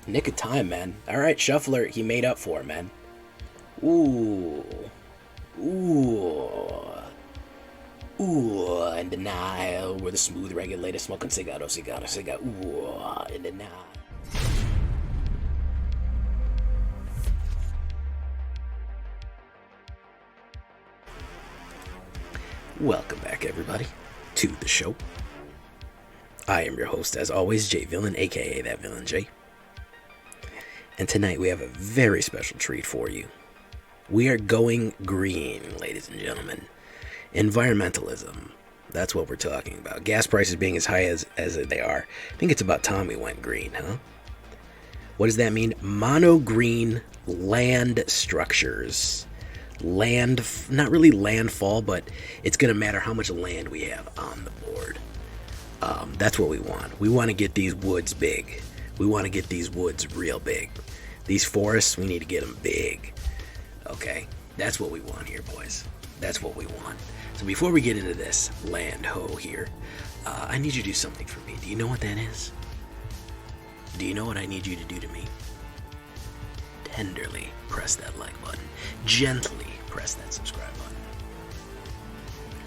Nick of time, man. Alright, Shuffler, he made up for it, man. Ooh. Ooh. Ooh, in the Nile, where the smooth regulator smoking cigar. Ooh, in the Nile. Welcome back, everybody, to the show. I am your host, as always, J Villain, aka That Villain J. And tonight we have a very special treat for you. We are going green, ladies and gentlemen. Environmentalism. That's what we're talking about. Gas prices being as high as they are. I think it's about time we went green, huh? What does that mean? Mono green land structures. Land, not really landfall, but it's going to matter how much land we have on the board. That's what we want. We want to get these woods big. We want to get these woods real big. These forests, we need to get them big. Okay, that's what we want here, boys. That's what we want. So before we get into this land ho here, I need you to do something for me. Do you know what that is? Do you know what I need you to do to me? Tenderly press that like button. Gently press that subscribe button.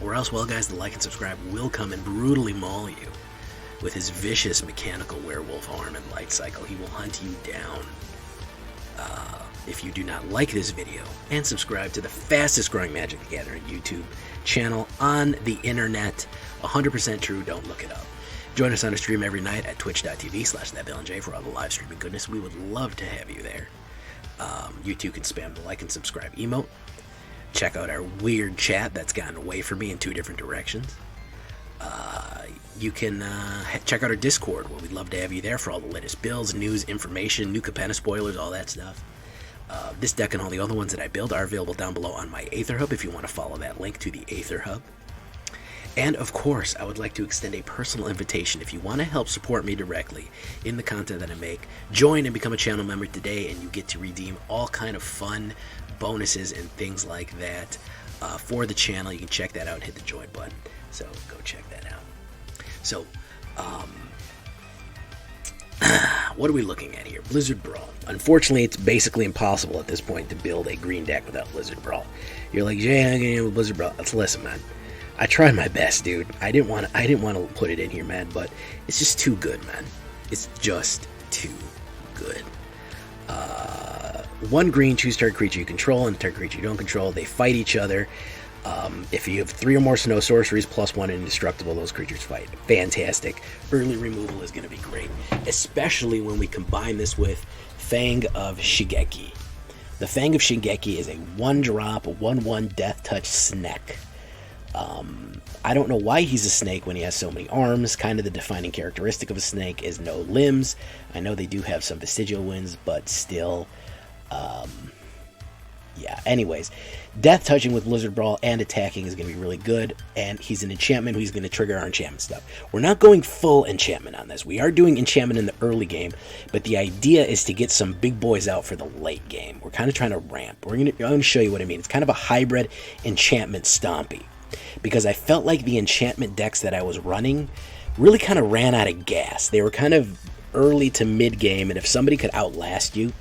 Or else, well guys, the like and subscribe will come and brutally maul you. With his vicious mechanical werewolf arm and light cycle, he will hunt you down. If you do not like this video, and subscribe to the fastest growing Magic the Gathering YouTube channel on the internet, 100% true, don't look it up. Join us on a stream every night at twitch.tv/thatvillainj for all the live streaming goodness. We would love to have you there. You too can spam the like and subscribe emote. Check out our weird chat that's gotten away from me in two different directions. You can check out our Discord, where we'd love to have you there for all the latest builds, news, information, new Capenna spoilers, all that stuff. This deck and all the other ones that I build are available down below on my AetherHub if you want to follow that link to the AetherHub. And of course, I would like to extend a personal invitation. If you want to help support me directly in the content that I make, join and become a channel member today, and you get to redeem all kind of fun bonuses and things like that for the channel. You can check that out and hit the join button. So go check that out. So, what are we looking at here? Blizzard Brawl. Unfortunately, it's basically impossible at this point to build a green deck without Blizzard Brawl. You're like, Jay, I'm gonna with Blizzard Brawl. Let's listen, man. I tried my best, dude. I didn't want to put it in here, man, but it's just too good, man. It's just too good. One green, choose target creature you control and target creature you don't control. They fight each other. If you have 3 or more snow sorceries, +1 indestructible, those creatures fight. Fantastic. Early removal is going to be great, especially when we combine this with Fang of Shigeki. The Fang of Shigeki is a 1-drop, 1/1 death touch snake. I don't know why he's a snake when he has so many arms. Kind of the defining characteristic of a snake is no limbs. I know they do have some vestigial winds, but still, yeah. Anyways, death touching with Blizzard Brawl and attacking is going to be really good, and he's an enchantment who's going to trigger our enchantment stuff. We're not going full enchantment on this. We are doing enchantment in the early game, but the idea is to get some big boys out for the late game. We're kind of trying to ramp. I'm going to show you what I mean. It's kind of a hybrid enchantment Stompy, because I felt like the enchantment decks that I was running really kind of ran out of gas. They were kind of early to mid game, and if somebody could outlast you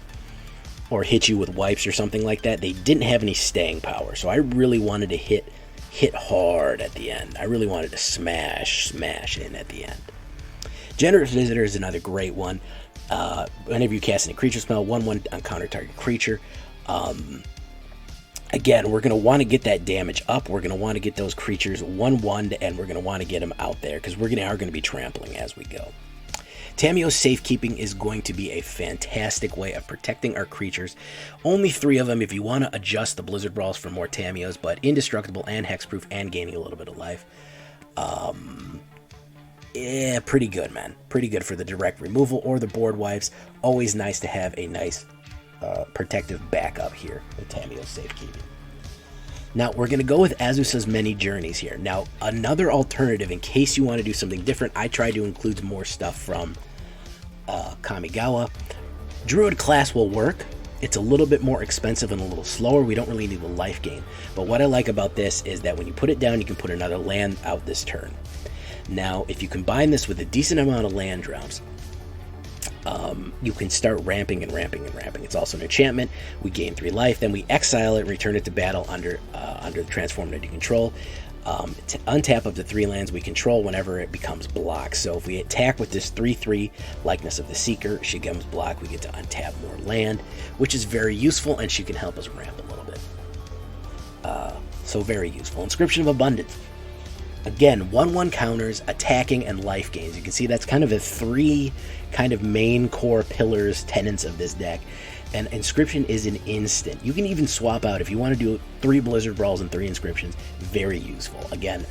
or hit you with wipes or something like that, they didn't have any staying power. So I really wanted to hit hard at the end. I really wanted to smash in at the end. Generous Visitor is another great one. Whenever you cast any creature spell, 1/1 on counter target creature. Again, we're going to want to get that damage up. We're going to want to get those creatures 1/1, and we're going to want to get them out there, because we're going to be trampling as we go. Tamiyo's Safekeeping is going to be a fantastic way of protecting our creatures. Only 3 of them if you want to adjust the Blizzard Brawls for more Tamiyos, but indestructible and hexproof and gaining a little bit of life. Yeah, pretty good, man. Pretty good for the direct removal or the board wipes. Always nice to have a nice protective backup here with Tamiyo's Safekeeping. Now, we're going to go with Azusa's Many Journeys here. Now, another alternative, in case you want to do something different, I try to include more stuff from Kamigawa. Druid class will work. It's a little bit more expensive and a little slower. We don't really need the life gain. But what I like about this is that when you put it down, you can put another land out this turn. Now, if you combine this with a decent amount of land drops, you can start ramping and ramping and ramping. It's also an enchantment. We gain 3 life, then we exile it and return it to battle under the transform into control. To untap up to 3 lands we control whenever it becomes blocked. So if we attack with this 3/3 Likeness of the Seeker, she becomes blocked, we get to untap more land, which is very useful, and she can help us ramp a little bit. So very useful. Inscription of Abundance. Again, 1/1 counters, attacking, and life gains. You can see that's kind of the 3 kind of main core pillars, tenets of this deck. And Inscription is an instant. You can even swap out if you want to do 3 Blizzard Brawls and 3 Inscriptions. Very useful. Again,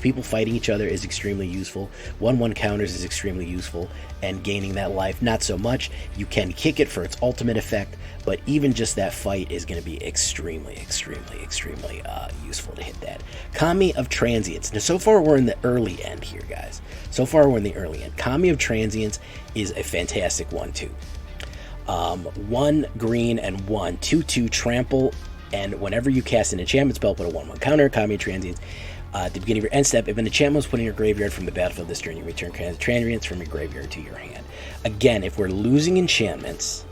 people fighting each other is extremely useful. 1/1 counters is extremely useful, and gaining that life not so much. You can kick it for its ultimate effect, but even just that fight is going to be extremely useful to hit that. Kami of Transience. Now, so far we're in the early end here, guys. So far we're in the early end. Kami of Transience is a fantastic one too. 1 green and 1 2/2 trample, and whenever you cast an enchantment spell, put a 1/1 counter. Kami of Transience. At the beginning of your end step, if an enchantment was put in your graveyard from the battlefield this turn, you return Transience from your graveyard to your hand. Again, if we're losing enchantments,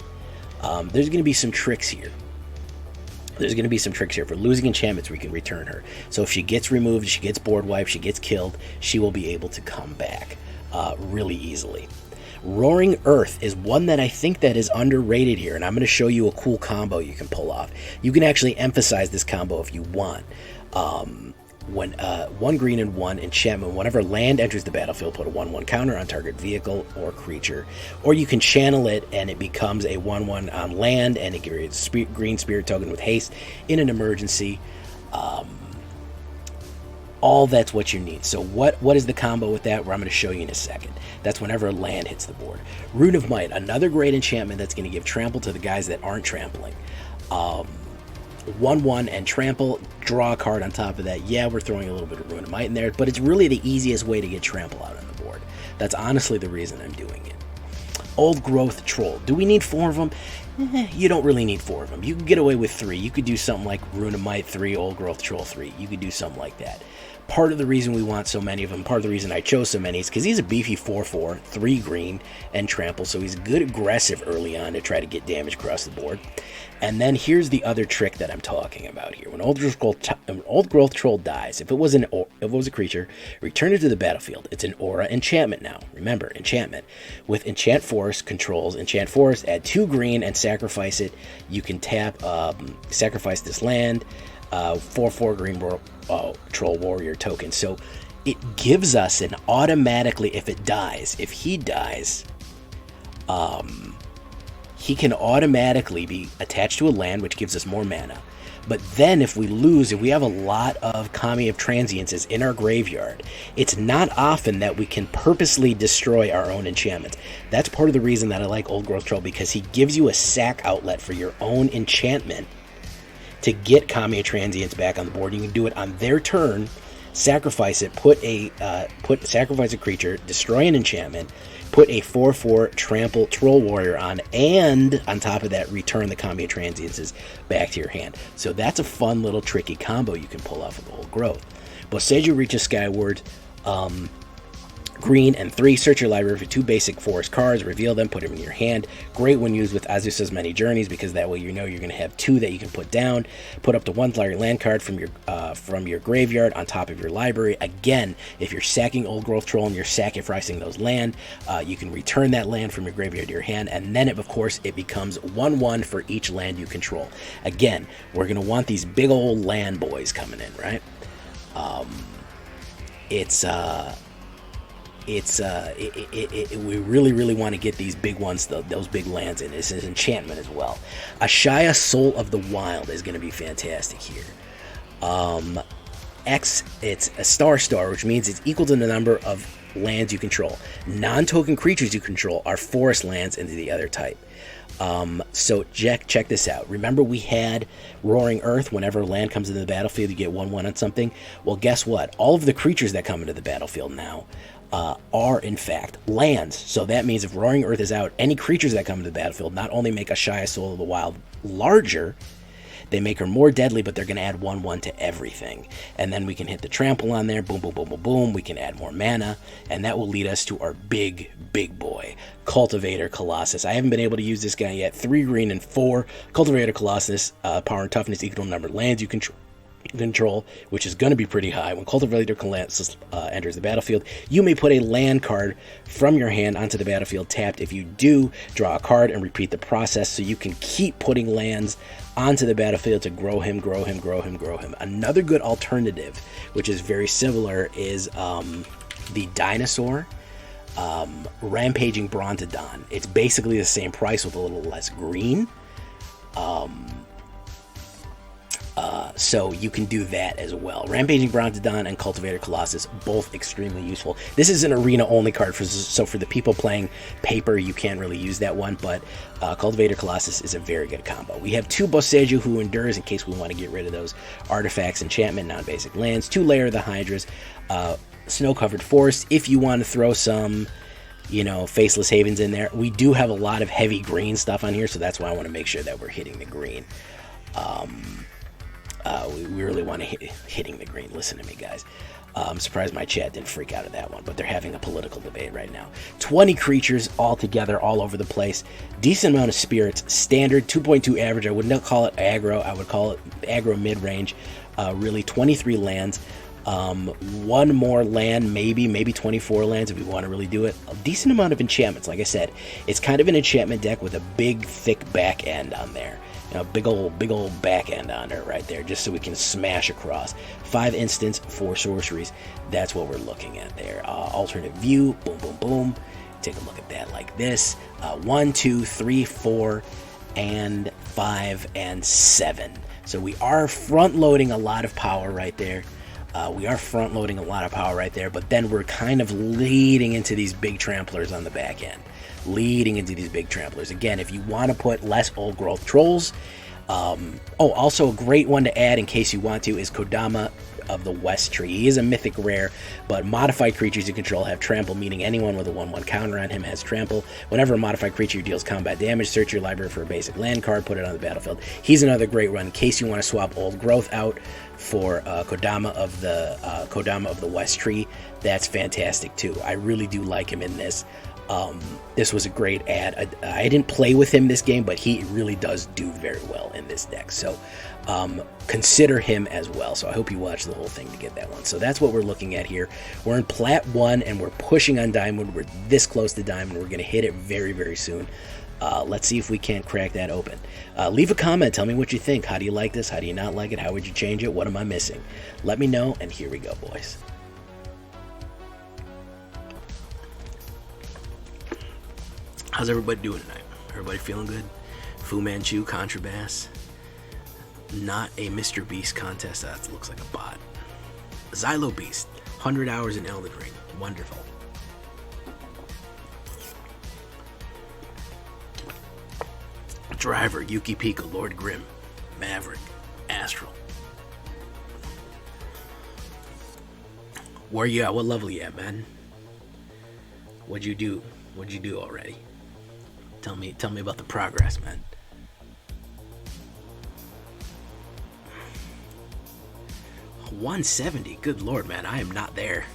there's going to be some tricks here. If we're losing enchantments, we can return her. So if she gets removed, she gets board wiped, she gets killed, she will be able to come back really easily. Roaring Earth is one that I think that is underrated here, and I'm going to show you a cool combo you can pull off. You can actually emphasize this combo if you want. When 1 green and 1 enchantment, whenever land enters the battlefield, put a 1/1 counter on target vehicle or creature, or you can channel it and it becomes a 1/1 on land, and it gives green spirit token with haste in an emergency. All that's what you need. So what is the combo with that? Where I'm going to show you in a second. That's whenever a land hits the board. Rune of Might, another great enchantment that's going to give trample to the guys that aren't trampling. 1/1 and trample, draw a card on top of that. Yeah, we're throwing a little bit of Rune of Might in there, but it's really the easiest way to get trample out on the board. That's honestly the reason I'm doing it. Old Growth Troll. Do we need 4 of them? You don't really need 4 of them. You can get away with 3. You could do something like Rune of Might 3, Old Growth Troll 3. You could do something like that. Part of the reason we want so many of them, part of the reason I chose so many, is because he's a beefy 4/4, 3 green, and trample, so he's good aggressive early on to try to get damage across the board. And then here's the other trick that I'm talking about here. When Old Growth Troll dies, if it was a creature, return it to the battlefield. It's an aura enchantment now. Remember, enchantment. With Enchant Forest controls, Enchant Forest, add 2 green and sacrifice it. You can tap, sacrifice this land, 4/4 green Troll Warrior token. So it gives us an automatically, if he dies, he can automatically be attached to a land, which gives us more mana. But then if we lose, if we have a lot of Kami of Transiences in our graveyard, it's not often that we can purposely destroy our own enchantments. That's part of the reason that I like Old Growth Troll, because he gives you a sack outlet for your own enchantment to get Kami of Transience back on the board. You can do it on their turn, sacrifice it, sacrifice a creature, destroy an enchantment, put a 4/4 trample Troll Warrior on, and on top of that, return the Kami of Transiences back to your hand. So that's a fun little tricky combo you can pull off with Old Growth. Boseiju reaches Skyward. Green and 3, search your library for 2 basic forest cards, reveal them, put them in your hand. Great when used with Azusa's Many Journeys, because that way you know you're going to have 2 that you can put down. Put up to 1 land card from your graveyard on top of your library. Again, if you're sacking Old Growth Troll and you're sacrificing those land, you can return that land from your graveyard to your hand, and then of course it becomes 1/1 for each land you control. Again, we're going to want these big old land boys coming in, right? We really want to get these big ones, those big lands in. This is enchantment as well. Ashaya, Soul of the Wild, is going to be fantastic here. It's a star, which means it's equal to the number of lands you control. Non-token creatures you control are forest lands into the other type. So check this out. Remember we had Roaring Earth. Whenever land comes into the battlefield, you get 1/1 on something. Well, guess what? All of the creatures that come into the battlefield now are in fact lands. So that means if Roaring Earth is out, any creatures that come into the battlefield not only make Ashaya, Soul of the Wild larger, They make her more deadly, but they're going to add 1/1 to everything. And then we can hit the trample on there. Boom, boom, boom, boom, boom. We can add more mana. And that will lead us to our big boy, Cultivator Colossus. I haven't been able to use this guy yet. 3 green and 4. Cultivator Colossus, power and toughness equal to number of lands you control, which is going to be pretty high. When Cultivator Colossus enters the battlefield, you may put a land card from your hand onto the battlefield tapped. If you do, draw a card and repeat the process, so you can keep putting lands onto the battlefield to grow him. Another good alternative, which is very similar, is the dinosaur Rampaging Brontodon. It's basically the same price with a little less green. So you can do that as well. Rampaging Brontodon and Cultivator Colossus, both extremely useful. This is an arena-only card, so for the people playing paper, you can't really use that one, but Cultivator Colossus is a very good combo. We have 2 Boseiju who endures in case we want to get rid of those artifacts, enchantment, non-basic lands. 2 Lair of the Hydras, snow-covered forest. If you want to throw some, Faceless Havens in there, we do have a lot of heavy green stuff on here, so that's why I want to make sure that we're hitting the green. We really want to hitting the green. Listen to me, guys. I'm surprised my chat didn't freak out of that one, but they're having a political debate right now. 20 creatures all together, all over the place. Decent amount of spirits. Standard, 2.2 average. I would not call it aggro. I would call it aggro mid-range. Really, 23 lands. 1 more land, maybe 24 lands if we want to really do it. A decent amount of enchantments. Like I said, it's kind of an enchantment deck with a big, thick back end on there. Big old back end on it right there, just so we can smash across. 5 instants, 4 sorceries. That's what we're looking at there. Alternate view, boom, boom, boom. Take a look at that like this. 1, 2, 3, 4, and 5, and 7. So we are front-loading a lot of power right there. But then we're kind of leading into these big tramplers on the back end. Again, if you want to put less old growth trolls. Also a great one to add in case you want to is Kodama of the West Tree. He is a mythic rare, but modified creatures you control have trample, meaning anyone with a 1/1 counter on him has trample. Whenever a modified creature deals combat damage, search your library for a basic land card, put it on the battlefield. He's another great run in case you want to swap old growth out for Kodama of the West Tree. That's fantastic too. I really do like him in this. This was a great add. I didn't play with him this game, but he really does do very well in this deck. So consider him as well. So I hope you watch the whole thing to get that one. So that's what we're looking at here. We're in Plat 1 and we're pushing on Diamond. We're this close to Diamond. We're going to hit it very, very soon. Let's see if we can't crack that open. Leave a comment. Tell me what you think. How do you like this? How do you not like it? How would you change it? What am I missing? Let me know, and here we go, boys. How's everybody doing tonight? Everybody feeling good? Fu Manchu, Contrabass. Not a Mr. Beast contest. That looks like a bot. Xylo Beast. 100 hours in Elden Ring. Wonderful. Driver, Yuki Pika, Lord Grim, Maverick, Astral. Where you at? What level you at, man? What'd you do? What'd you do already? Tell me about the progress, man. $170. Good lord, man. I am not there.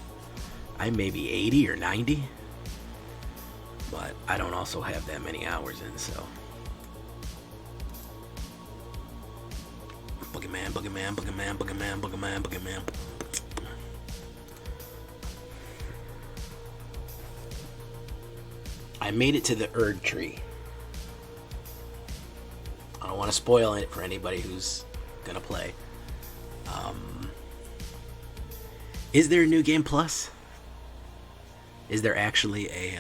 I may be 80 or 90, but I don't also have that many hours in, so. Boogeyman. I made it to the Erd Tree. I don't want to spoil it for anybody who's gonna play. Is there a new game plus? Is there actually a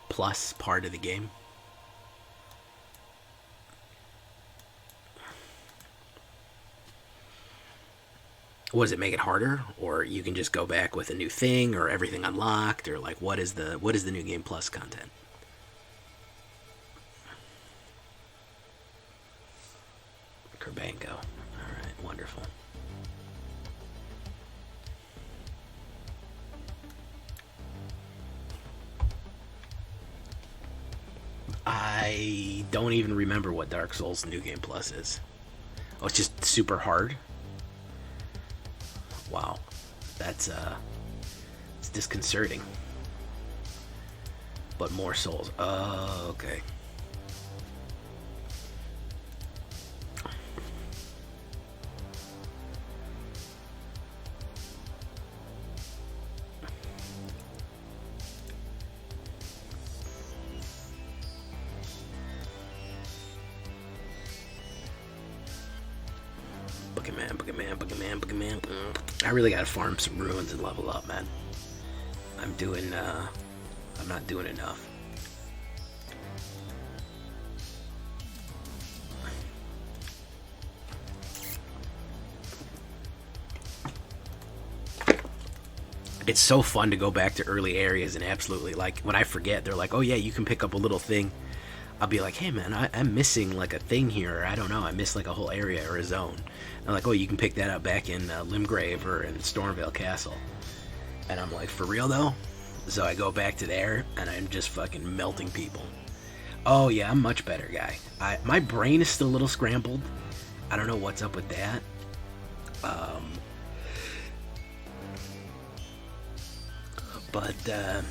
plus part of the game? Was it make it harder, or you can just go back with a new thing, or everything unlocked, or like what is the new game plus content? Kerbanko. All right, wonderful. I don't even remember what Dark Souls New Game Plus is. Oh, it's just super hard? Wow. That's, it's disconcerting. But more souls. Oh, okay. Boogeyman. I really gotta farm some ruins and level up, man. I'm not doing enough. It's so fun to go back to early areas and absolutely, like, when I forget, they're like, oh yeah, you can pick up a little thing. I'll be like, hey man, I'm missing like a thing here, or I don't know, I missed like a whole area or a zone. And I'm like, oh, you can pick that up back in Limgrave or in Stormvale Castle. And I'm like, for real though? So I go back to there, and I'm just fucking melting people. Oh yeah, I'm much better, guy. My brain is still a little scrambled. I don't know what's up with that. But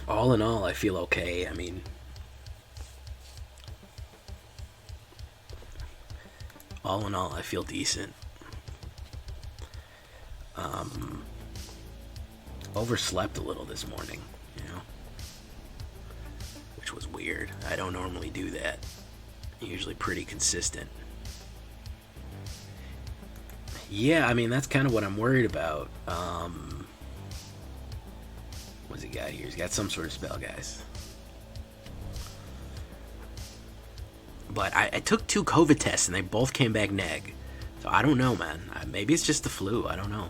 all in all, I feel okay. I mean, all in all, I feel decent. Overslept a little this morning, you know, which was weird. I don't normally do that. I'm usually pretty consistent. Yeah, I mean, that's kind of what I'm worried about. What's he got here? He's got some sort of spell, guys. But I took 2 COVID tests, and they both came back neg. So I don't know, man. Maybe it's just the flu. I don't know.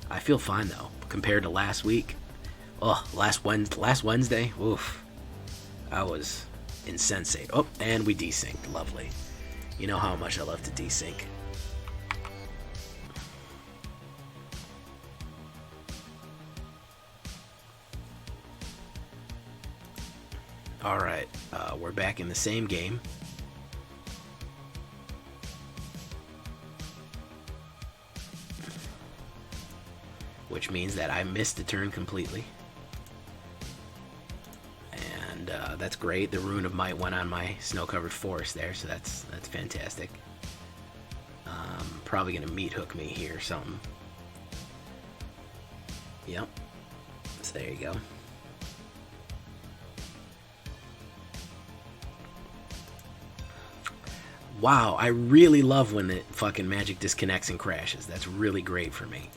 I feel fine, though, compared to last week. Oh, last Wednesday, oof. I was insensate. Oh, and we desynced. Lovely. You know how much I love to desync. Alright, we're back in the same game. Which means that I missed the turn completely. And that's great. The Rune of Might went on my snow-covered forest there, so that's fantastic. Probably gonna meat hook me here or something. Yep. So there you go. Wow, I really love when the fucking magic disconnects and crashes. That's really great for me.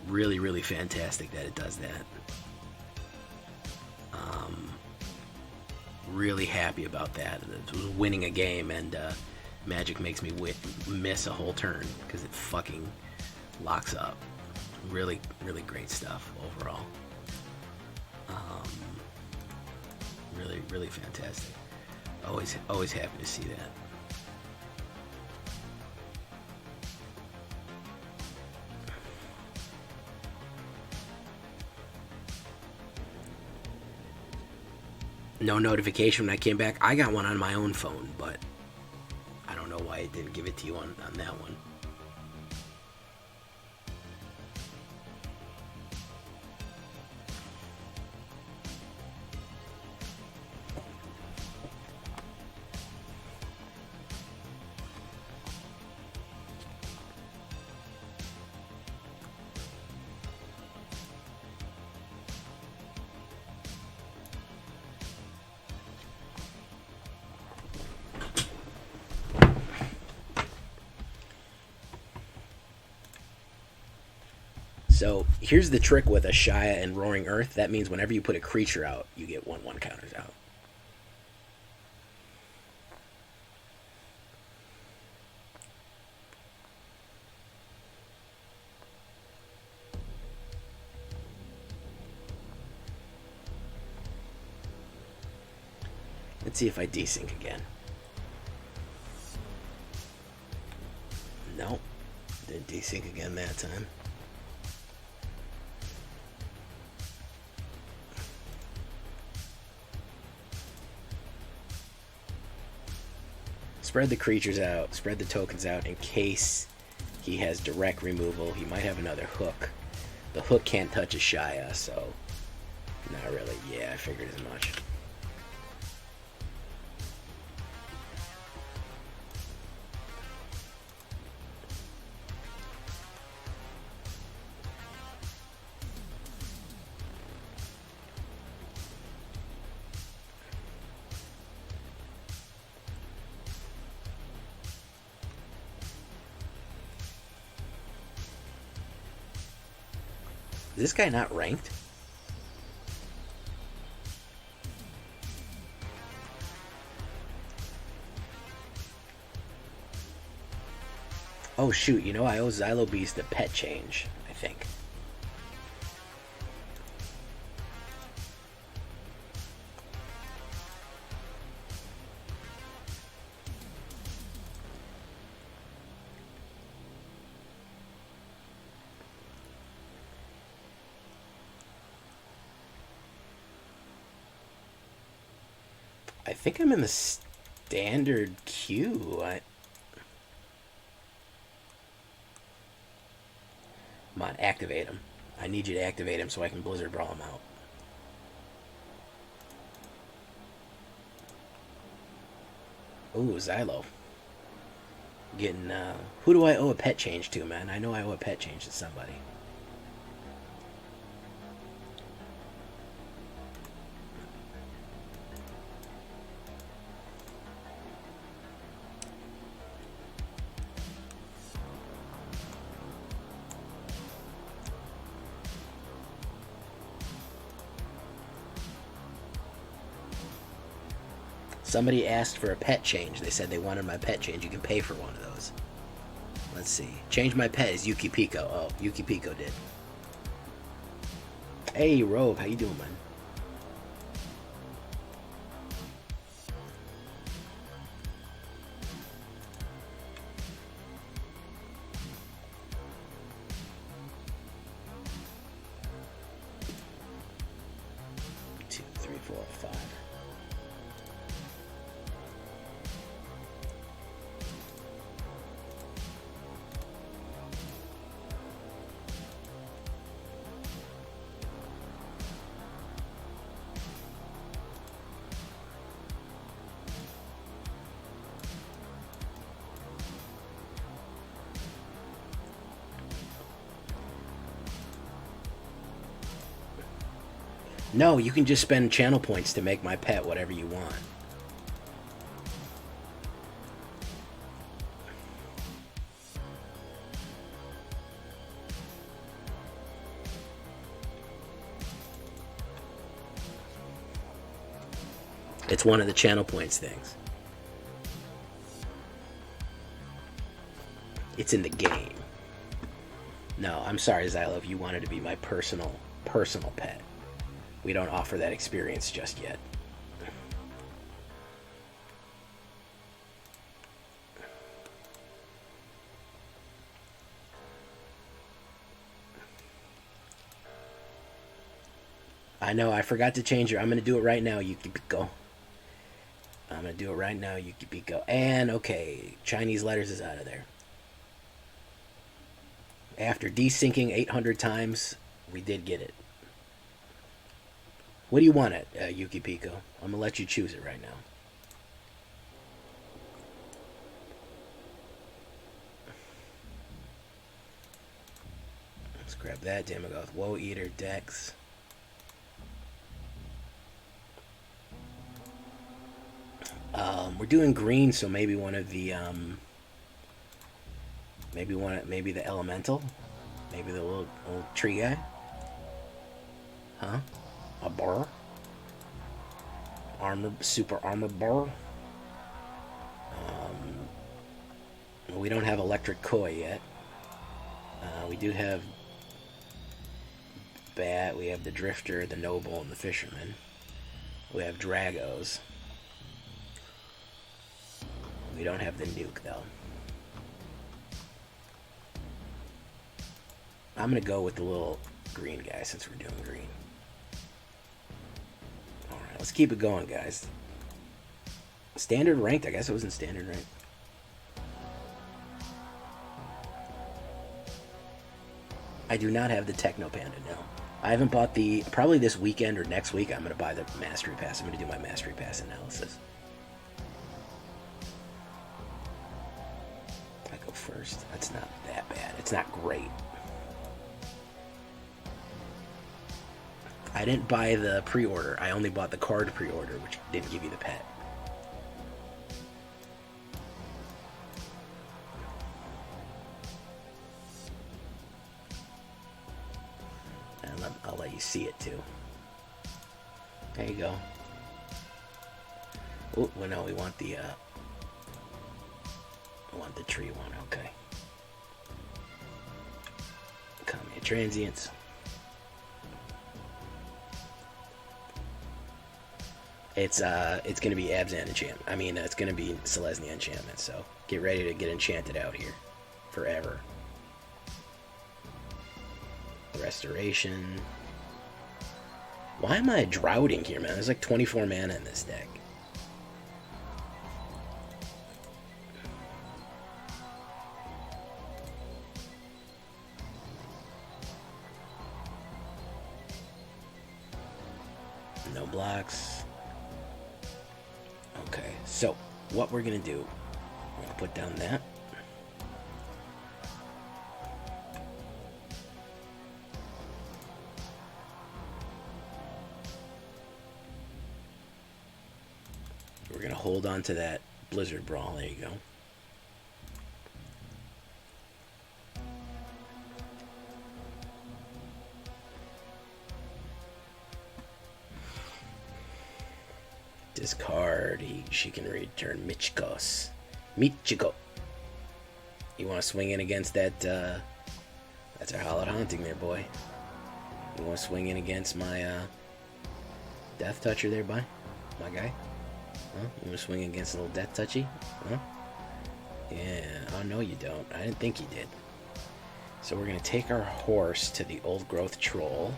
Really, really fantastic that it does that. Really happy about that. It was winning a game, and magic makes me miss a whole turn because it fucking locks up. Really, really great stuff overall. Really, really fantastic. Always happy to see that. No notification when I came back. I got one on my own phone, but I don't know why it didn't give it to you on that one. So here's the trick with Ashaya and Roaring Earth. That means whenever you put a creature out, you get 1/1 counters out. Let's see if I desync again. Nope. Didn't desync again that time. spread the creatures out, spread the tokens out in case he has direct removal. He might have another hook. The hook can't touch Ashaya, so not really. Yeah, I figured as much. Is this guy not ranked? Oh shoot, you know I owe Xylo Beast a pet change, I think. I think I'm in the standard queue. Come on, activate him. I need you to activate him so I can Blizzard Brawl him out. Ooh, Xylo. Getting, who do I owe a pet change to, man? I know I owe a pet change to somebody. Somebody asked for a pet change. They said they wanted my pet change. You can pay for one of those. Let's see. Change my pet is Yuki Pico. Oh, Yuki Pico did. Hey, Rogue. How you doing, man? Two, three, four, five. No, you can just spend channel points to make my pet whatever you want. It's one of the channel points things. It's in the game. No, I'm sorry, Xylo, if you wanted to be my personal pet. We don't offer that experience just yet. I know, I forgot to change your... I'm going to do it right now, Yukipiko. I'm going to do it right now, Yukipiko. And, okay, Chinese letters is out of there. After desyncing 800 times, we did get it. What do you want it, Yuki Pico? I'm gonna let you choose it right now. Let's grab that. Demagoth, Woe Eater, Dex. We're doing green, so maybe one of the maybe the elemental, maybe the little tree guy. Huh? A burr? Super armor burr? We don't have electric koi yet. We do have bat. We have the drifter, the noble, and the fisherman. We have dragos. We don't have the nuke though. I'm gonna go with the little green guy since we're doing green. Alright, let's keep it going, guys. Standard ranked? I guess it was in standard ranked. I do not have the Techno Panda, no. I haven't bought the... Probably this weekend or next week, I'm going to buy the Mastery Pass. I'm going to do my Mastery Pass analysis. I go first. That's not that bad. It's not great. I didn't buy the pre-order. I only bought the card pre-order, which didn't give you the pet. And I'll let you see it too. There you go. Oh, well, no, we want the tree one. Okay. Kami of Transience. It's gonna be Abzan Enchantment. I mean, it's gonna be Selesnya Enchantment. So get ready to get enchanted out here, forever. Restoration. Why am I droughting here, man? There's like 24 mana in this deck. No blocks. Okay, so what we're gonna do, we're gonna put down that. We're gonna hold on to that Blizzard Brawl. There you go. Discard. She can return Michiko. You want to swing in against that? That's our Hallowed Haunting there, boy. You want to swing in against my Death Toucher there, boy? My guy? Huh? You want to swing against a little Death Touchy? Huh? Yeah. Oh, no, you don't. I didn't think you did. So we're going to take our horse to the Old Growth Troll.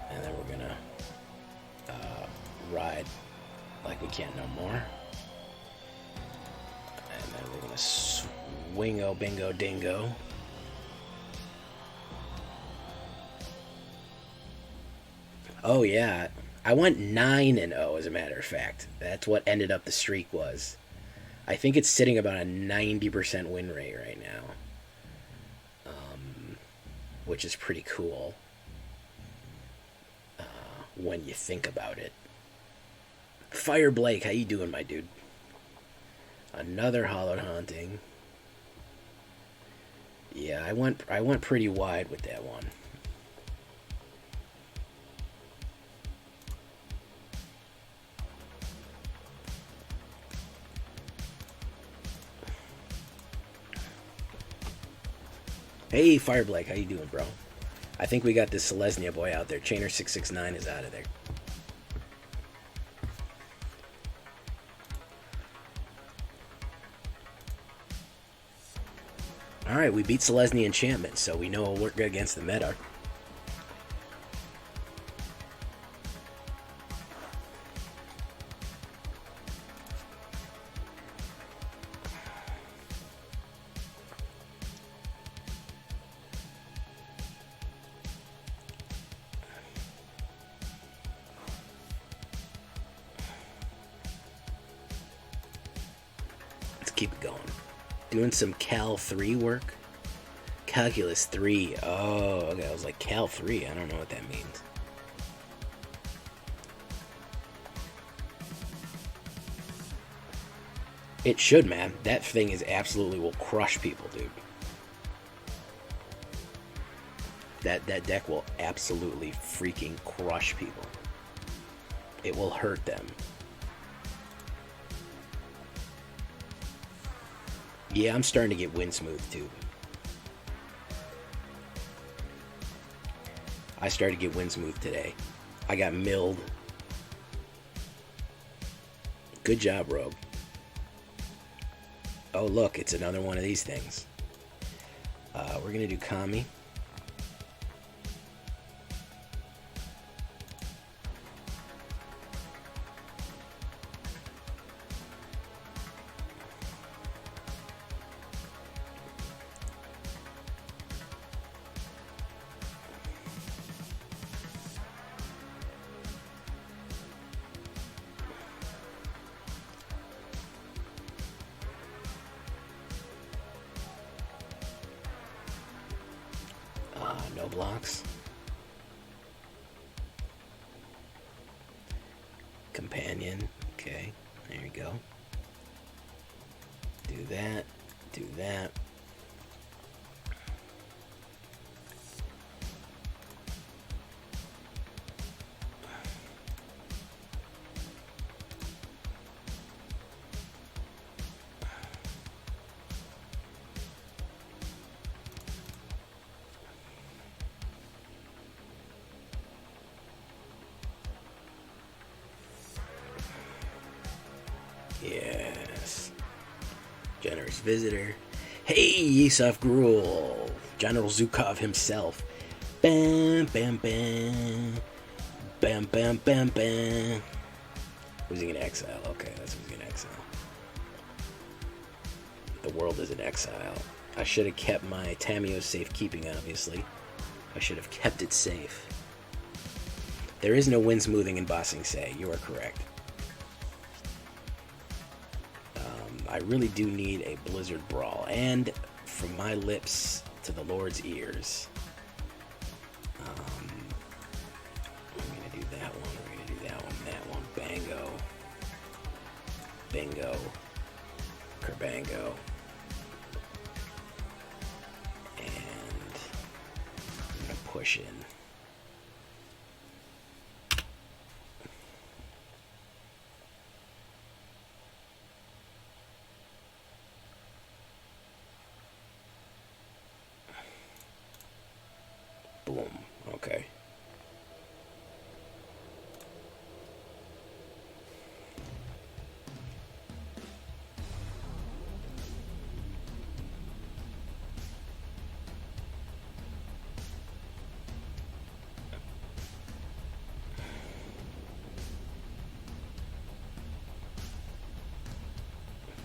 And then we're going to ride like we can't no more. And then we're going to swingo bingo dingo. Oh, yeah. I went 9-0, as a matter of fact. That's what ended up the streak was. I think it's sitting about a 90% win rate right now. Which is pretty cool. When you think about it. Fire Blake, how you doing, my dude? Another Hallowed Haunting. Yeah, I went pretty wide with that one. Hey, Fire Blake, how you doing, bro? I think we got this Selesnya boy out there. Chainer 669 is out of there. Alright, we beat Selesnya Enchantment, so we know it'll work good against the meta. Let's keep it going. Doing some Cal 3 work. Calculus 3. Oh, okay. I was like, Cal 3. I don't know what that means. It should, man. That thing is absolutely will crush people, dude. That deck will absolutely freaking crush people. It will hurt them. Yeah, I'm starting to get wind smooth too. I started to get wind smooth today. I got milled. Good job, Rogue. Oh, look, it's another one of these things. We're going to do Kami. No blocks. Companion. Okay, there you go. Do that. Do that. Yes. Generous visitor. Hey, Yusuf Gruel. General Zukov himself. Bam, bam, bam. Bam, bam, bam, bam. Who's he in exile? Okay, that's who's in exile. The world is in exile. I should have kept my Tamiyo safekeeping, obviously. I should have kept it safe. There is no wind smoothing in Bossing Say. You are correct. I really do need a Blizzard Brawl. And from my lips to the Lord's ears. We're going to do that one. We're going to do that one. That one. Bango. Bingo. Kerbango. And I'm going to push in. Boom. Okay.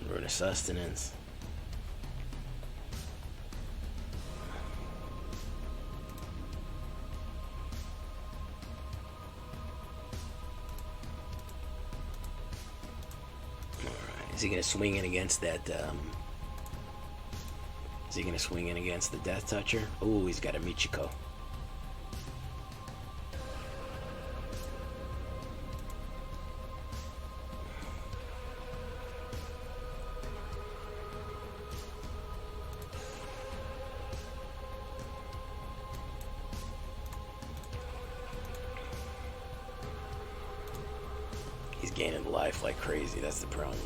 Rune of Sustenance. Is he going to swing in against that, is he going to swing in against the Death Toucher? Oh, he's got a Michiko. He's gaining life like crazy, that's the problem.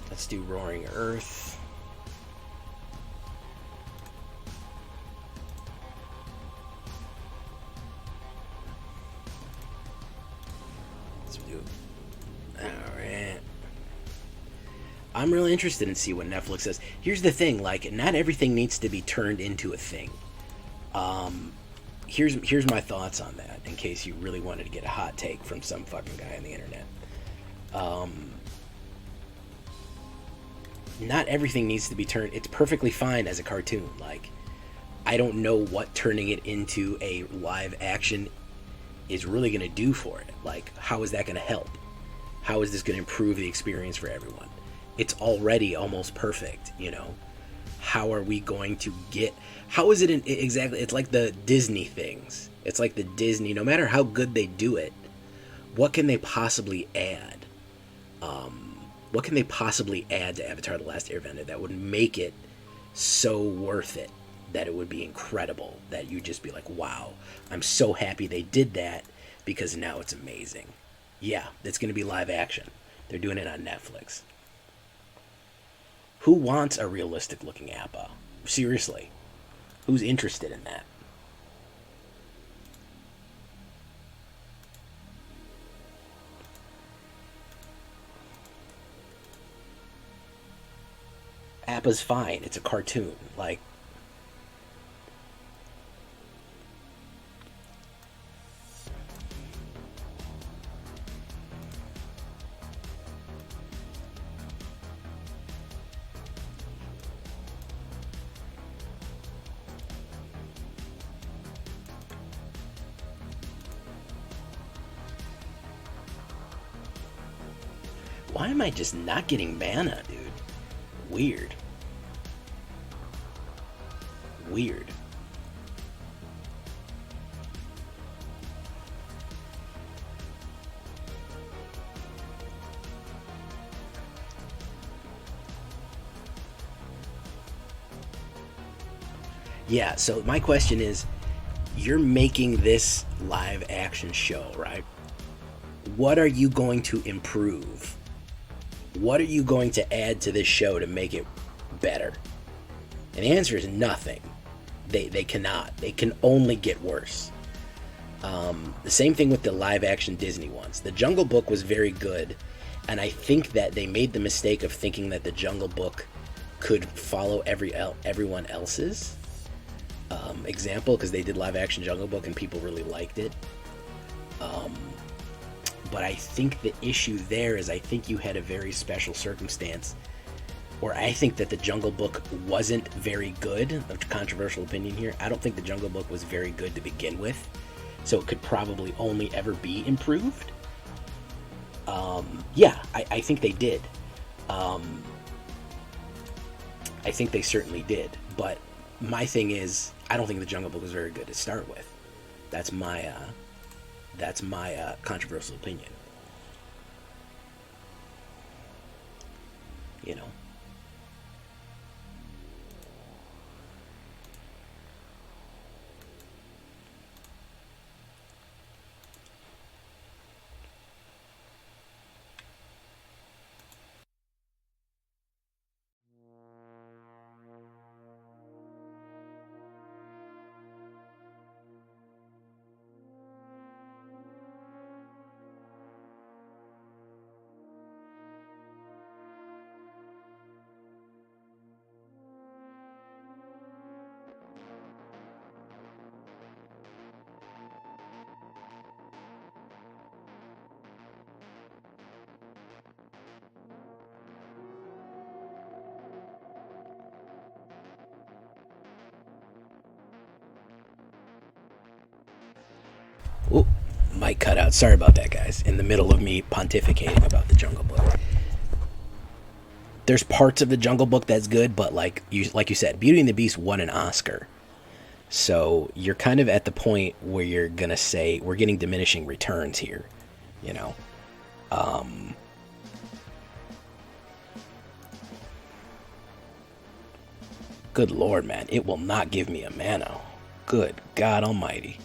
Let's do Roaring Earth. Let's do. Alright. I'm really interested in see what Netflix says. Here's the thing, like, not everything needs to be turned into a thing. Here's my thoughts on that, in case you really wanted to get a hot take from some fucking guy on the internet. Not everything needs to be turned. It's perfectly fine as a cartoon. Like, I don't know what turning it into a live action is really going to do for it. Like, how is that going to help? How is this going to improve the experience for everyone? It's already almost perfect, you know? How are we going to get... How is it exactly... It's like the Disney things. It's like the Disney... No matter how good they do it, what can they possibly add? What can they possibly add to Avatar: The Last Airbender that would make it so worth it, that it would be incredible, that you'd just be like, wow, I'm so happy they did that, because now it's amazing. Yeah, it's going to be live action. They're doing it on Netflix. Who wants a realistic looking Appa? Seriously. Who's interested in that? Appa's fine. It's a cartoon. Like, Why am I just not getting mana, dude? Weird. Weird. Yeah, so my question is, you're making this live action show, right? What are you going to improve? What are you going to add to this show to make it better? And the answer is nothing. They cannot. They can only get worse. The same thing with the live action Disney ones. The Jungle Book was very good, and I think that they made the mistake of thinking that the Jungle Book could follow everyone else's example, because they did live action Jungle Book and people really liked it. But I think the issue there is, I think you had a very special circumstance, or I think that the Jungle Book wasn't very good. A controversial opinion here. I don't think the Jungle Book was very good to begin with, so it could probably only ever be improved. Yeah, I think they did. I think they certainly did. But my thing is, I don't think the Jungle Book was very good to start with. That's my controversial opinion. You know. Oh, mic cut out. Sorry about that, guys. In the middle of me pontificating about the Jungle Book. There's parts of the Jungle Book that's good, but like you said, Beauty and the Beast won an Oscar. So you're kind of at the point where you're gonna say we're getting diminishing returns here, you know. Good Lord, man, it will not give me a mana. Good God Almighty.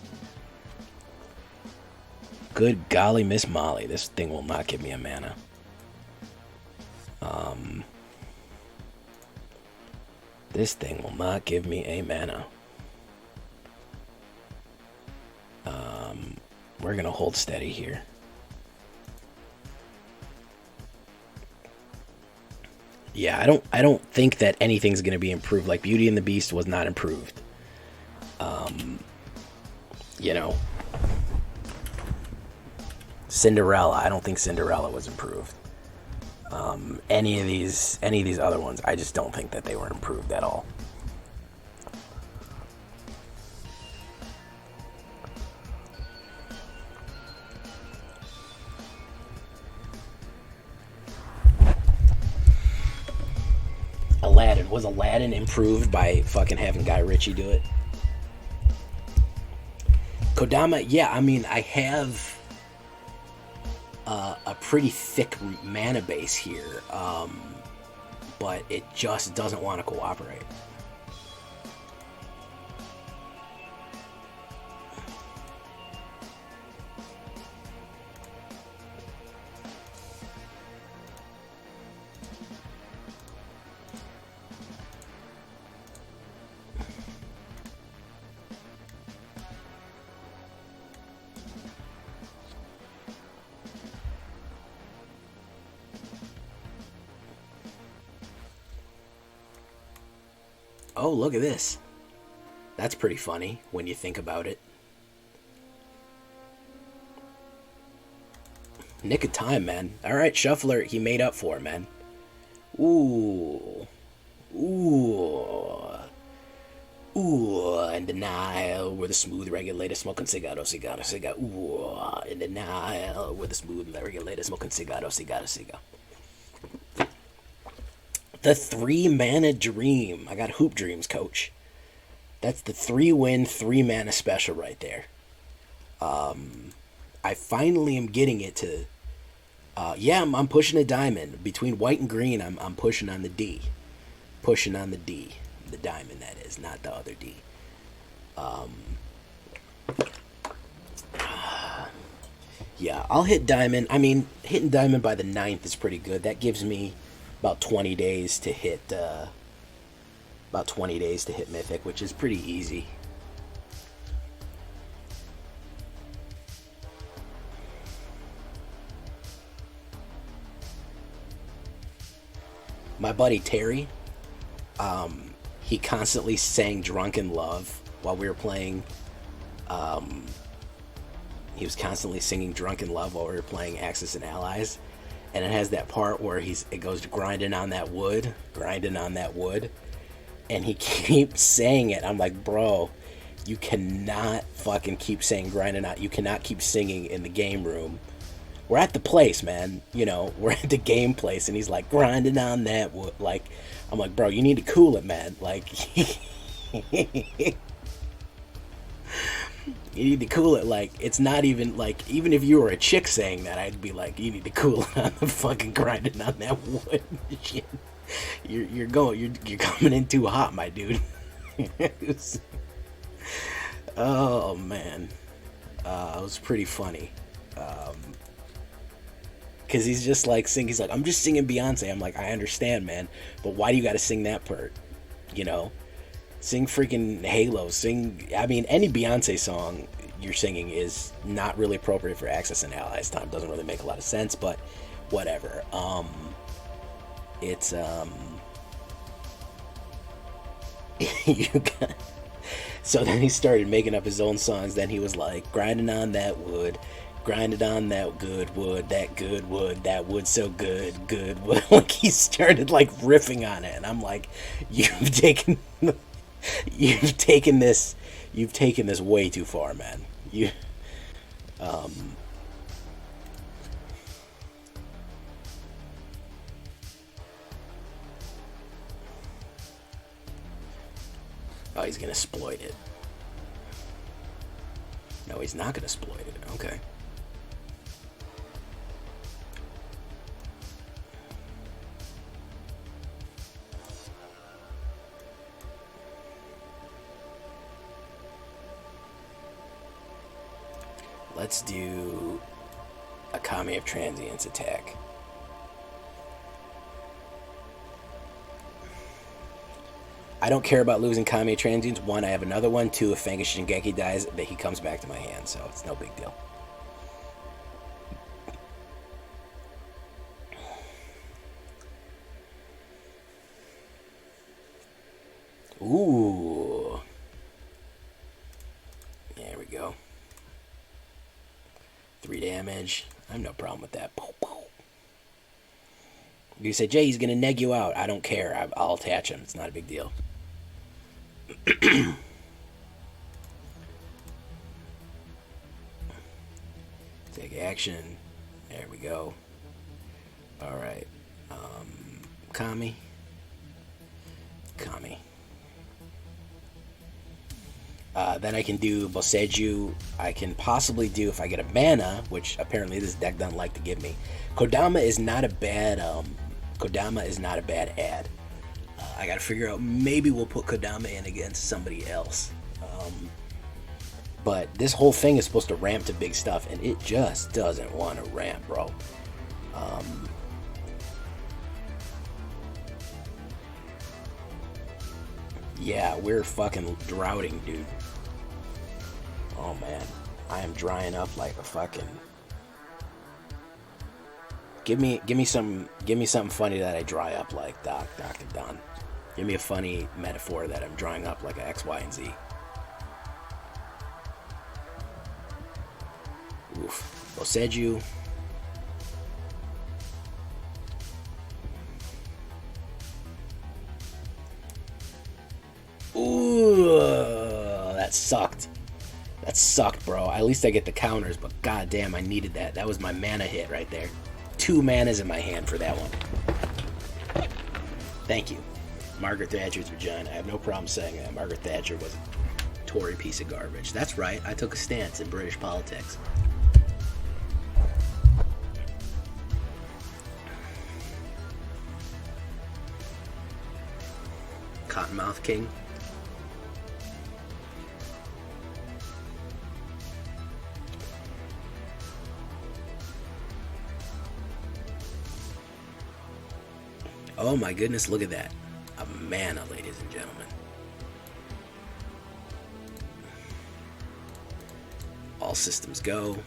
Good golly, Miss Molly, this thing will not give me a mana. This thing will not give me a mana. We're gonna hold steady here. Yeah, I don't think that anything's gonna be improved. Like Beauty and the Beast was not improved. You know. Cinderella, I don't think Cinderella was improved. Any of these other ones, I just don't think that they were improved at all. Aladdin, was Aladdin improved by fucking having Guy Ritchie do it? Kodama, yeah, I mean, I have a pretty thick mana base here, but it just doesn't want to cooperate. Oh, look at this. That's pretty funny when you think about it. Nick of time, man. Alright, Shuffler, he made up for it, man. Ooh. Ooh. Ooh. In denial, we're the smooth regulator smoking cigarro. Ooh. In denial, we're the smooth regulator smoking cigarro. The 3-mana dream. I got Hoop Dreams, coach. That's the 3-win, 3-mana special right there. I finally am getting it to... yeah, I'm pushing a diamond. Between white and green, I'm pushing on the D. Pushing on the D. The diamond, that is, not the other D. Yeah, I'll hit diamond. I mean, hitting diamond by the 9th is pretty good. That gives me about 20 days to hit... about 20 days to hit Mythic, which is pretty easy. My buddy Terry, he constantly sang Drunken Love while we were playing. He was constantly singing Drunken Love while we were playing Axis and Allies. And it has that part where it goes to grinding on that wood. And he keeps saying it. I'm like, bro, you cannot fucking keep saying grinding out. You cannot keep singing in the game room. We're at the place, man. You know, we're at the game place, and he's like, grinding on that wood. Like, I'm like, bro, you need to cool it, man. Like, you need to cool it. Like, it's not even, like, even if you were a chick saying that, I'd be like, you need to cool it on the fucking grinding on that wood. Shit. You're coming in too hot, my dude. Oh, man. It was pretty funny. Because he's just like singing. He's like, I'm just singing Beyonce. I'm like, I understand, man. But why do you got to sing that part? You know? Sing freaking Halo. Sing... I mean, any Beyonce song you're singing is not really appropriate for Axis and Allies time. Doesn't really make a lot of sense, but whatever. It's, you got... So then he started making up his own songs. Then he was like, grinding on that wood. Grinded on that good wood, that wood so good wood. Like, he started like riffing on it, and I'm like, you've taken this way too far, man. Oh, he's gonna exploit it. No, he's not gonna exploit it. Okay. Let's do a Kami of Transience attack. I don't care about losing Kami of Transience. 1, I have another one. 2, if Fang of Shigeki dies, that he comes back to my hand, so it's no big deal. Ooh. There we go. 3 damage. I have no problem with that. You say, Jay, he's going to neg you out. I don't care. I'll attach him. It's not a big deal. Take action. There we go. Alright. Kami. Then I can do Boseiju. I can possibly do, if I get a mana, which apparently this deck doesn't like to give me. Kodama is not a bad ad. I gotta figure out, maybe we'll put Kodama in against somebody else. But this whole thing is supposed to ramp to big stuff, and it just doesn't want to ramp, bro. Yeah, we're fucking droughting, dude. Oh man, I am drying up like a fucking... Give me something funny that I dry up like Dr. Don. Give me a funny metaphor that I'm drying up like a X, Y, and Z. Oof. Boseiju. Ooh, that sucked. That sucked, bro. At least I get the counters, but goddamn, I needed that. That was my mana hit right there. 2 manas in my hand for that one. Thank you. Margaret Thatcher's vagina. I have no problem saying that. Margaret Thatcher was a Tory piece of garbage. That's right. I took a stance in British politics. Cottonmouth King. Oh my goodness, look at that. A mana, ladies and gentlemen. All systems go.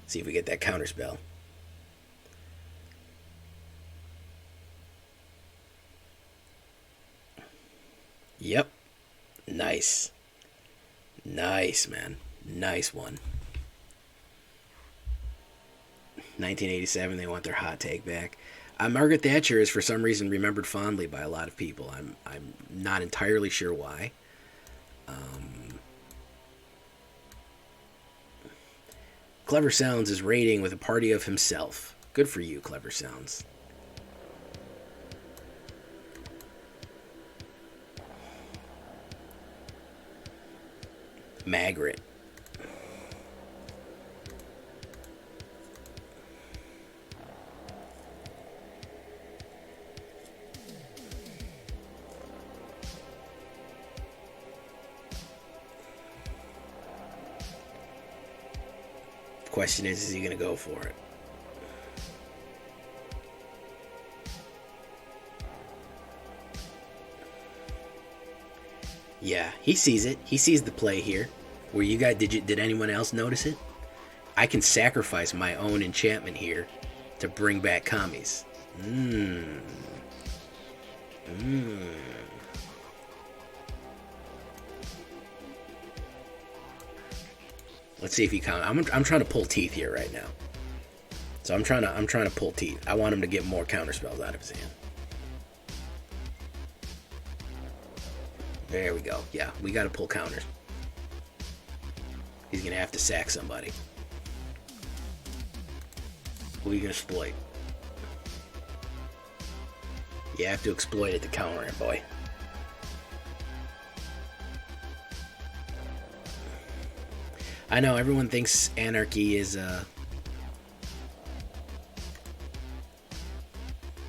See if we get that counterspell. Yep. Nice. Nice, man. Nice one. 1987, they want their hot take back. Margaret Thatcher is for some reason remembered fondly by a lot of people. I'm not entirely sure why. Clever Sounds is raiding with a party of himself. Good for you, Clever Sounds. Margaret. Question is he going to go for it? Yeah, he sees it. He sees the play here. Where you guys did anyone else notice it? I can sacrifice my own enchantment here to bring back Kami's. Let's see if he comes. I'm trying to pull teeth here right now. So I'm trying to pull teeth. I want him to get more counterspells out of his hand. There we go. Yeah, we got to pull counters. He's gonna have to sack somebody. Who are you gonna exploit? You have to exploit it to counter it, boy. I know everyone thinks anarchy is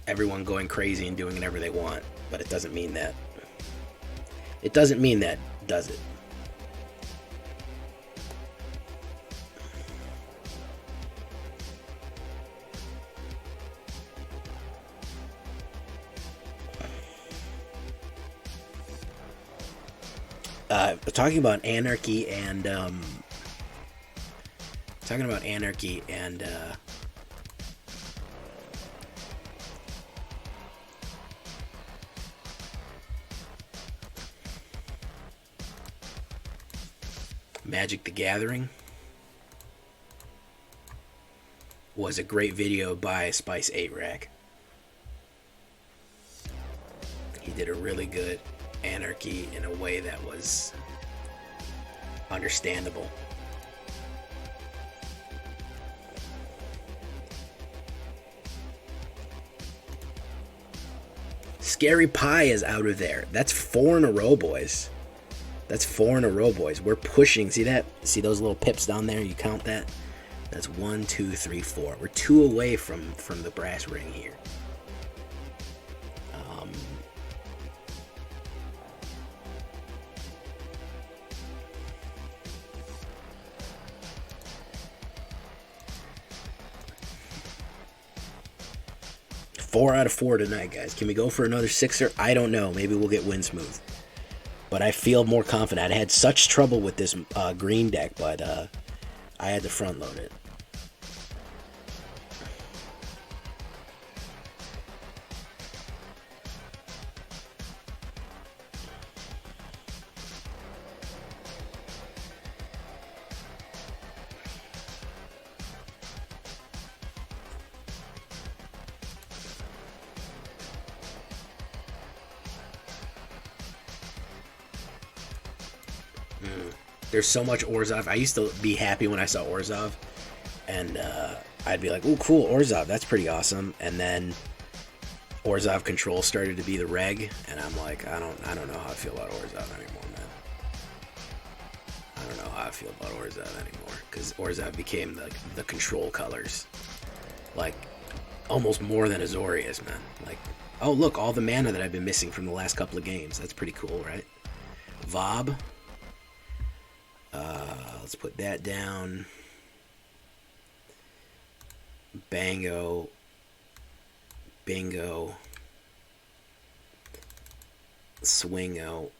everyone going crazy and doing whatever they want, but it doesn't mean that. It doesn't mean that, does it? Talking about anarchy and Magic the Gathering was a great video by Spice 8 Rack. He did a really good anarchy in a way that was understandable. Scary Pie is out of there. That's 4 in a row, boys. That's 4 in a row, boys. We're pushing. See that? See those little pips down there? You count that? That's 1, 2, 3, 4. We're 2 away from the brass ring here. Four out of 4 tonight, guys. Can we go for another 6er? I don't know. Maybe we'll get Windsmooth. But I feel more confident. I had such trouble with this green deck, but I had to front load it. There's so much Orzhov. I used to be happy when I saw Orzhov, And I'd be like, "Ooh, cool, Orzhov, that's pretty awesome." And then Orzhov control started to be the reg, and I'm like, I don't know how I feel about Orzhov anymore, man. I don't know how I feel about Orzhov anymore, because Orzhov became the control colors, like almost more than Azorius, man. Like, oh look, all the mana that I've been missing from the last couple of games. That's pretty cool, right? Vob. Let's put that down. Bango. Bingo. Swingo.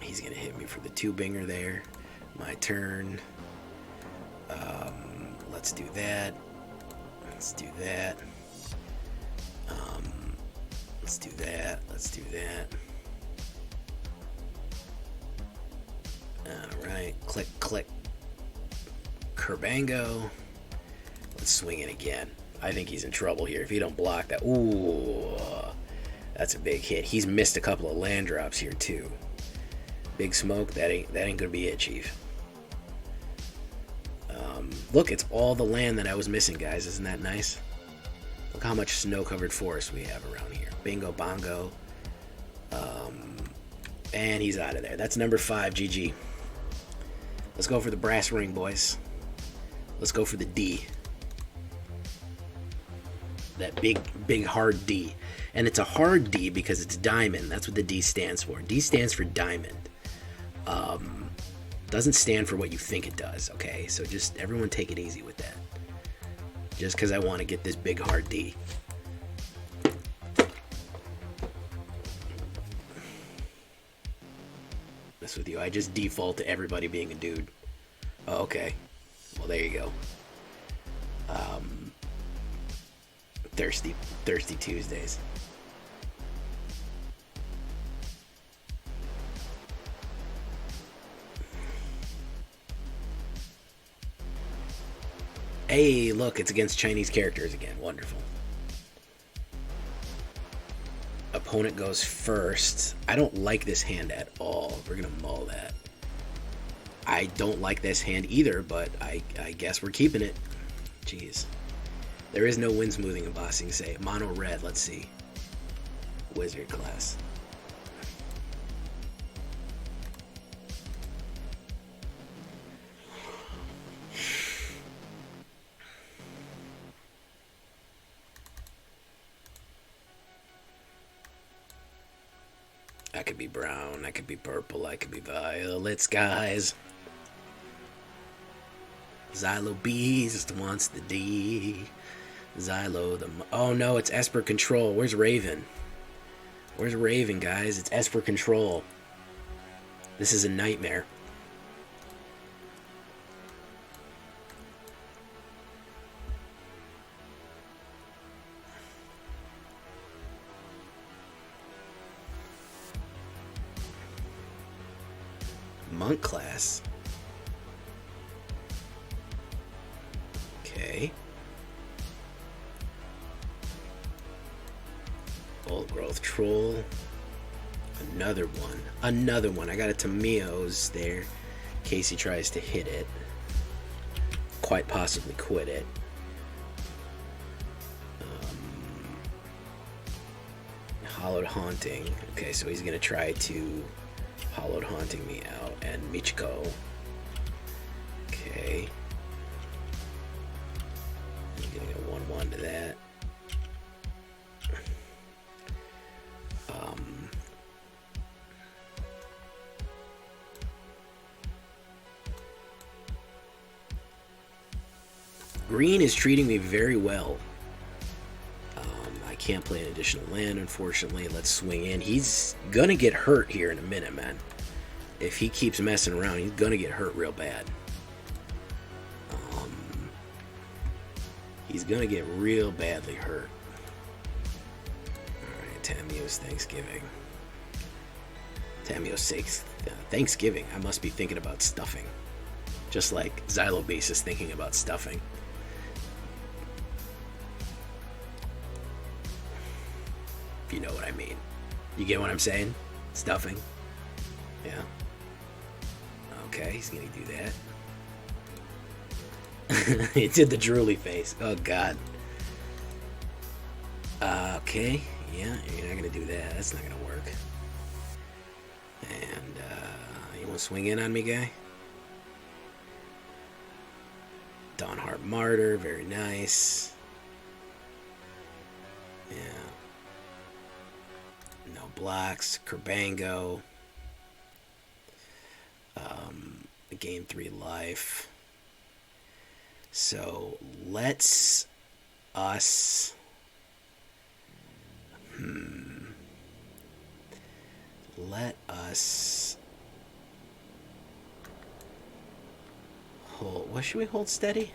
He's gonna hit me for the 2-binger there. My turn. Let's do that. Let's do that. Let's do that. Let's do that. Alright. Click, click. Kerbango. Let's swing it again. I think he's in trouble here. If he don't block that. Ooh. That's a big hit. He's missed a couple of land drops here too. Big smoke. That ain't gonna be it, Chief. Look, it's all the land that I was missing, guys. Isn't that nice? Look how much snow-covered forest we have around here. Bingo, bongo. And he's out of there. That's number 5, GG. Let's go for the brass ring, boys. Let's go for the D. That big, hard D. And it's a hard D because it's diamond. That's what the D stands for. D stands for diamond. Doesn't stand for what you think it does, okay? So just everyone take it easy with that. Just because I want to get this big hard D. Mess with you. I just default to everybody being a dude. Oh, okay. Well, there you go. Thirsty Tuesdays. Hey, look, it's against Chinese characters again. Wonderful. Opponent goes first. I don't like this hand at all. We're going to mull that. I don't like this hand either, but I guess we're keeping it. Jeez. There is no wind smoothing and bossing, say. Mono red, let's see. Wizard class. I could be brown, I could be purple, I could be violets, guys. Xylo Beast wants the D. Xylo the... Oh no, it's Esper Control. Where's Raven? Where's Raven, guys? It's Esper Control. This is a nightmare. Monk class. Okay. Old growth troll. Another one. Another one. I got a Tamiyo's there in case he tries to hit it. Quite possibly quit it. Hollowed Haunting. Okay, so he's gonna try to Hollowed Haunting me out. And Michiko. Okay. I'm getting a 1-1 to that. Green is treating me very well. I can't play an additional land, unfortunately. Let's swing in. He's gonna get hurt here in a minute, man. If he keeps messing around, he's gonna get hurt real bad. He's gonna get real badly hurt. Alright, Tamiyo's Thanksgiving. Tamiyo's Thanksgiving. I must be thinking about stuffing. Just like Xylobase is thinking about stuffing. If you know what I mean. You get what I'm saying? Stuffing. Yeah. Okay, he's gonna do that. He did the drooly face. Oh god. Okay. Yeah, you're not gonna do that. That's not gonna work. And you wanna swing in on me, guy? Dawnheart Martyr, very nice. Yeah. No blocks. Kerbango. Gain 3 life. So let's us. Let us hold. What should we hold steady?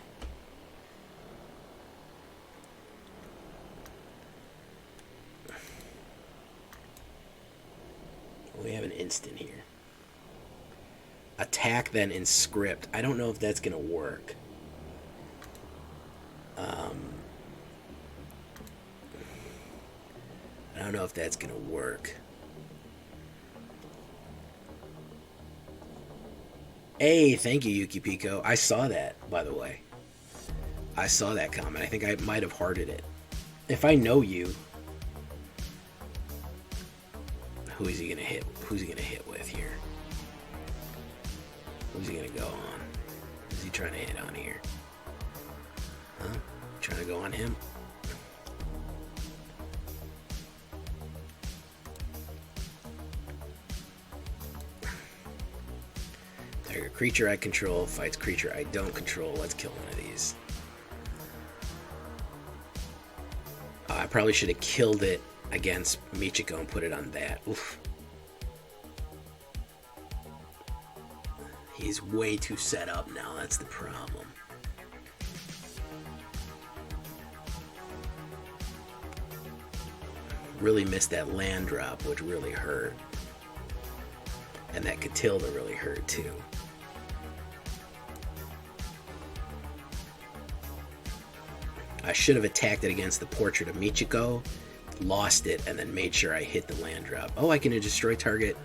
We have an instant here. Attack, then Inscript. I don't know if that's going to work. I don't know if that's going to work. Hey, thank you, Yuki Pico. I saw that, by the way. I saw that comment. I think I might have hearted it. If I know you, who is he going to hit? Who's he going to hit with here? Who's he going to go on? Who's he trying to hit on here? Huh? Trying to go on him? Target creature I control fights creature I don't control. Let's kill one of these. I probably should have killed it against Michiko and put it on that. Oof. He's way too set up now. That's the problem. Really missed that land drop, which really hurt. And that Catilda really hurt too. I should have attacked it against the Portrait of Michiko, lost it, and then made sure I hit the land drop. Oh, I can destroy target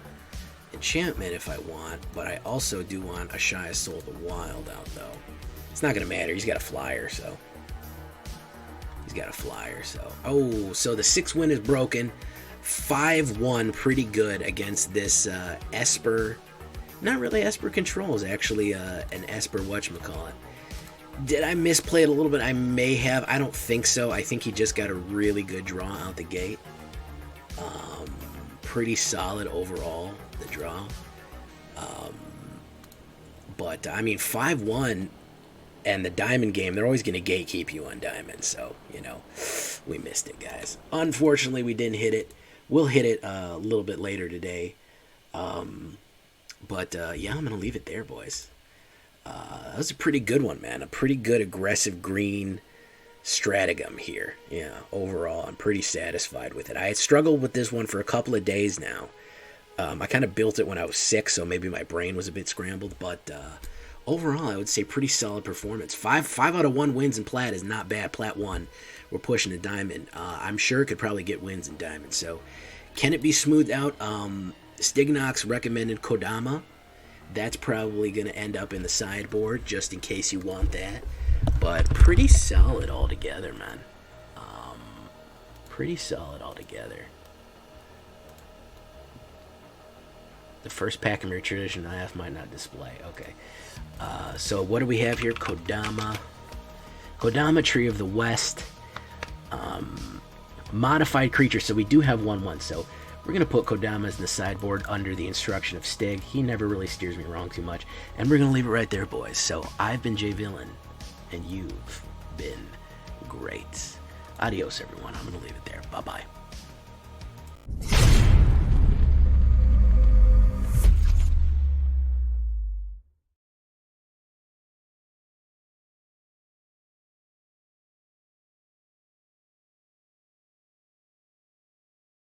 enchantment if I want, but I also do want Ashaya Soul the Wild out, though. It's not going to matter. He's got a flyer, so. Oh, so the 6-win is broken. 5-1, pretty good against this Esper. Not really Esper controls, actually an Esper whatchamacallit. Did I misplay it a little bit? I may have. I don't think so. I think he just got a really good draw out the gate. Pretty solid overall, the draw. But, I mean, 5-1 and the diamond game, they're always going to gatekeep you on diamond. So, you know, we missed it, guys. Unfortunately, we didn't hit it. We'll hit it a little bit later today. Yeah, I'm going to leave it there, boys. That was a pretty good one, man. A pretty good aggressive green stratagem here. Yeah, overall, I'm pretty satisfied with it. I had struggled with this one for a couple of days now. I kind of built it when I was sick, so maybe my brain was a bit scrambled. But overall, I would say pretty solid performance. 5 out of 1 wins in Plat is not bad. Plat 1, we're pushing to Diamond. I'm sure it could probably get wins in Diamond. So, can it be smoothed out? Stignox recommended Kodama. That's probably going to end up in the sideboard, just in case you want that. But pretty solid altogether, man. Pretty solid altogether. The first pack of your tradition IF might not display. Okay. So what do we have here? Kodama. Kodama, Tree of the West. Modified creature. So we do have 1/1. So we're going to put Kodama in the sideboard under the instruction of Stig. He never really steers me wrong too much. And we're going to leave it right there, boys. So I've been Jay Villain, and you've been great. Adios, everyone. I'm going to leave it there. Bye-bye.